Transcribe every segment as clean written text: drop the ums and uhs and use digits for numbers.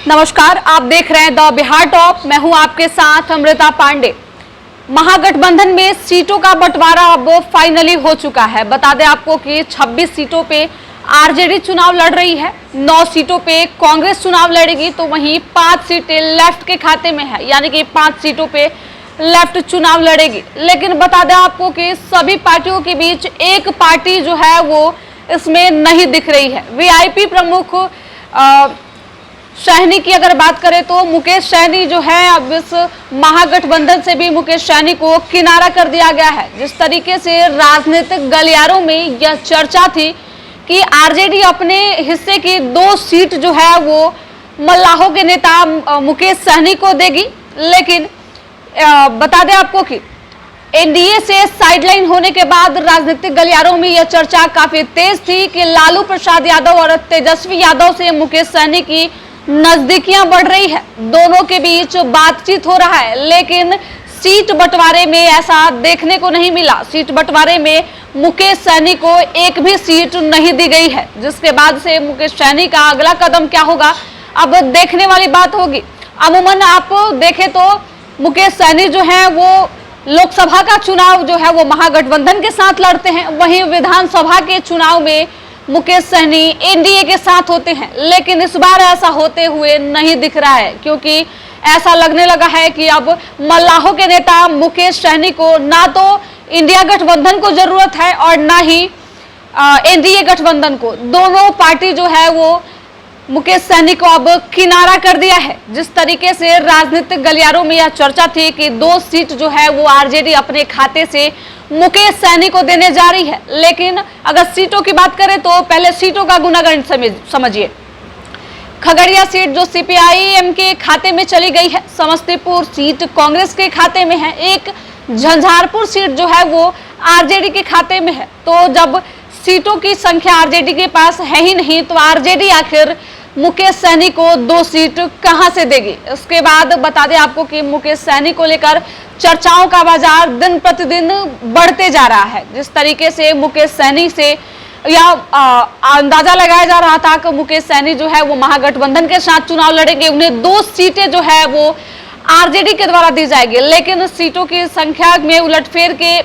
नमस्कार, आप देख रहे हैं द बिहार टॉप। मैं हूं आपके साथ अमृता पांडे। महागठबंधन में सीटों का बंटवारा अब फाइनली हो चुका है। बता दें आपको कि 26 सीटों पे आरजेडी चुनाव लड़ रही है, 9 सीटों पे कांग्रेस चुनाव लड़ेगी, तो वहीं 5 सीटें लेफ्ट के खाते में है, यानी कि 5 सीटों पे लेफ्ट चुनाव लड़ेगी। लेकिन बता दें आपको कि सभी पार्टियों के बीच एक पार्टी जो है वो इसमें नहीं दिख रही है। वीआईपी प्रमुख सहनी की अगर बात करें तो मुकेश सहनी जो है, अब इस महागठबंधन से भी मुकेश सहनी को किनारा कर दिया गया है। जिस तरीके से राजनीतिक गलियारों में यह चर्चा थी कि आरजेडी अपने हिस्से की 2 सीट जो है वो मल्लाहों के नेता मुकेश सहनी को देगी, लेकिन बता दें आपको कि एनडीए से साइडलाइन होने के बाद राजनीतिक गलियारों में यह चर्चा काफी तेज थी कि लालू प्रसाद यादव और तेजस्वी यादव से मुकेश सहनी की नजदीकियां बढ़ रही है, दोनों के बीच बातचीत हो रहा है। लेकिन सीट बंटवारे में ऐसा देखने को नहीं मिला। सीट बंटवारे में मुकेश सहनी को एक भी सीट नहीं दी गई है, जिसके बाद से मुकेश सहनी का अगला कदम क्या होगा अब देखने वाली बात होगी। अमूमन आप देखें तो मुकेश सहनी जो है वो लोकसभा का चुनाव जो है वो महागठबंधन के साथ लड़ते हैं, वहीं विधानसभा के चुनाव में मुकेश सहनी एनडीए के साथ होते हैं। लेकिन इस बार ऐसा होते हुए नहीं दिख रहा है, क्योंकि ऐसा लगने लगा है कि अब मल्लाहों के नेता मुकेश सहनी को ना तो इंडिया गठबंधन को जरूरत है और ना ही एनडीए गठबंधन को। दोनों पार्टी जो है वो मुकेश सहनी को अब किनारा कर दिया है। जिस तरीके से राजनीतिक गलियारों में यह चर्चा थी कि 2 सीट जो है वो आरजेडी अपने खाते से मुकेश सहनी को देने जा रही है, लेकिन अगर सीटों की बात करें तो पहले सीटों का गुणागणित समझिए। खगड़िया सीट जो सीपीआईएम के खाते में चली गई है, समस्तीपुर सीट कांग्रेस के खाते में है, एक झंझारपुर सीट जो है वो आरजेडी के खाते में है। तो जब सीटों की संख्या आरजेडी के पास है ही नहीं, तो आरजेडी आखिर मुकेश सहनी को 2 सीट कहां से देगी। इसके बाद बता दें आपको कि मुकेश सहनी को लेकर चर्चाओं का बाजार दिन प्रतिदिन बढ़ते जा रहा है। जिस तरीके से मुकेश सहनी से अंदाजा लगाया जा रहा था कि मुकेश सहनी जो है वो महागठबंधन के साथ चुनाव लड़ेंगे, उन्हें 2 सीटें जो है वो आरजेडी के द्वारा दी जाएगी। लेकिन सीटों की संख्या में उलटफेर के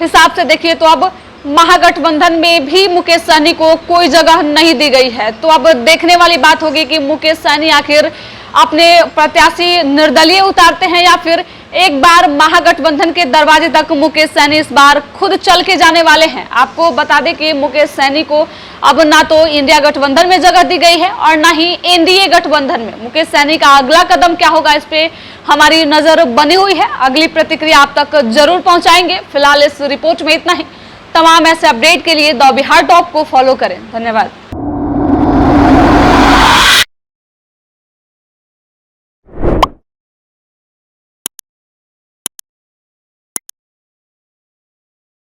हिसाब से देखिए तो अब महागठबंधन में भी मुकेश सहनी को कोई जगह नहीं दी गई है। तो अब देखने वाली बात होगी कि मुकेश सहनी आखिर अपने प्रत्याशी निर्दलीय उतारते हैं या फिर एक बार महागठबंधन के दरवाजे तक मुकेश सहनी इस बार खुद चल के जाने वाले हैं। आपको बता दें कि मुकेश सहनी को अब ना तो इंडिया गठबंधन में जगह दी गई है और ना ही एनडीए गठबंधन में। मुकेश सहनी का अगला कदम क्या होगा, इस पे हमारी नजर बनी हुई है। अगली प्रतिक्रिया आप तक जरूर पहुंचाएंगे। फिलहाल इस रिपोर्ट में इतना ही। तमाम ऐसे अपडेट के लिए द बिहार टॉप को फॉलो करें। धन्यवाद।